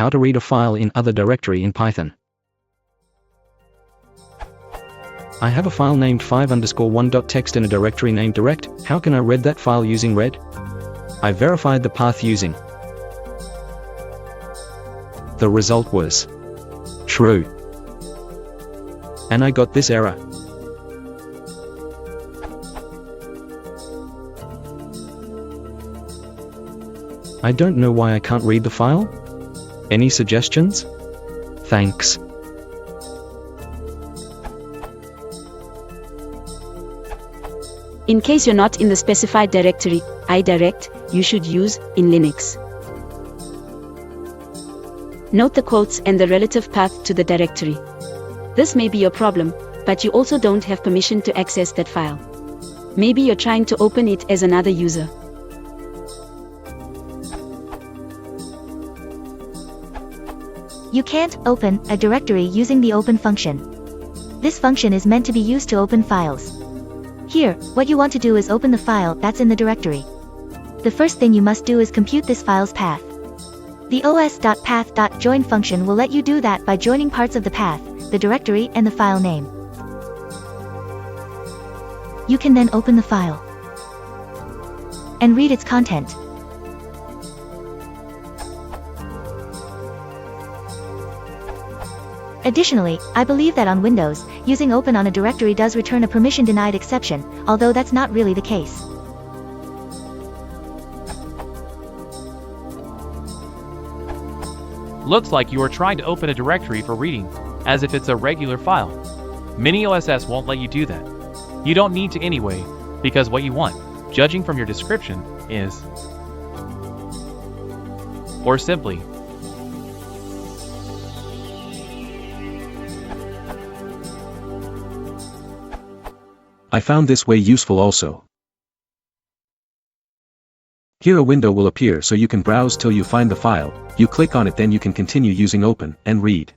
How to read a file in other directory in Python. I have a file named 5_1.txt in a directory named direct. How can I read that file using read? I verified the path using. The result was true. And I got this error. I don't know why I can't read the file. Any suggestions? Thanks. In case you're not in the specified directory, idirect, you should use in Linux. Note the quotes and the relative path to the directory. This may be your problem, but you also don't have permission to access that file. Maybe you're trying to open it as another user. You can't open a directory using the open function. This function is meant to be used to open files. Here, what you want to do is open the file that's in the directory. The first thing you must do is compute this file's path. The os.path.join function will let you do that by joining parts of the path, the directory and the file name. You can then open the file and read its content. Additionally, I believe that on Windows, using open on a directory does return a permission denied exception, although that's not really the case. Looks like you are trying to open a directory for reading, as if it's a regular file. MiniOSS won't let you do that. You don't need to anyway, because what you want, judging from your description, is, or simply, I found this way useful also. Here a window will appear so you can browse till you find the file. You click on it, then you can continue using open and read.